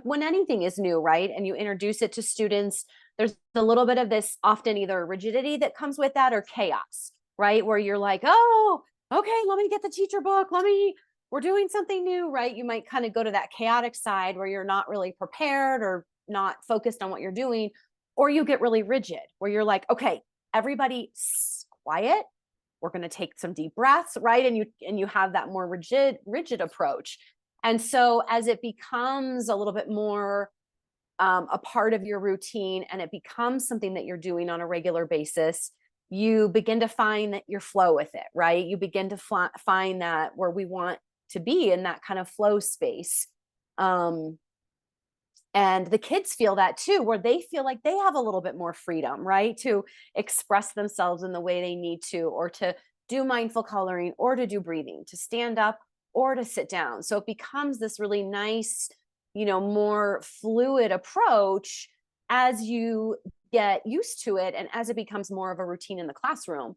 when anything is new, right? And you introduce it to students, there's a little bit of this often either rigidity that comes with that or chaos, right? Where you're like, oh, okay, let me get the teacher book. We're doing something new, right? You might kind of go to that chaotic side where you're not really prepared or not focused on what you're doing, or you get really rigid where you're like, okay, everybody quiet. We're going to take some deep breaths, right? And you have that more rigid approach. And so as it becomes a little bit more a part of your routine and it becomes something that you're doing on a regular basis, you begin to find that your flow with it, right? You begin to find that where we want to be in that kind of flow space. And the kids feel that too, where they feel like they have a little bit more freedom, right? To express themselves in the way they need to, or to do mindful coloring, or to do breathing, to stand up or to sit down. So it becomes this really nice, more fluid approach as you get used to it and as it becomes more of a routine in the classroom.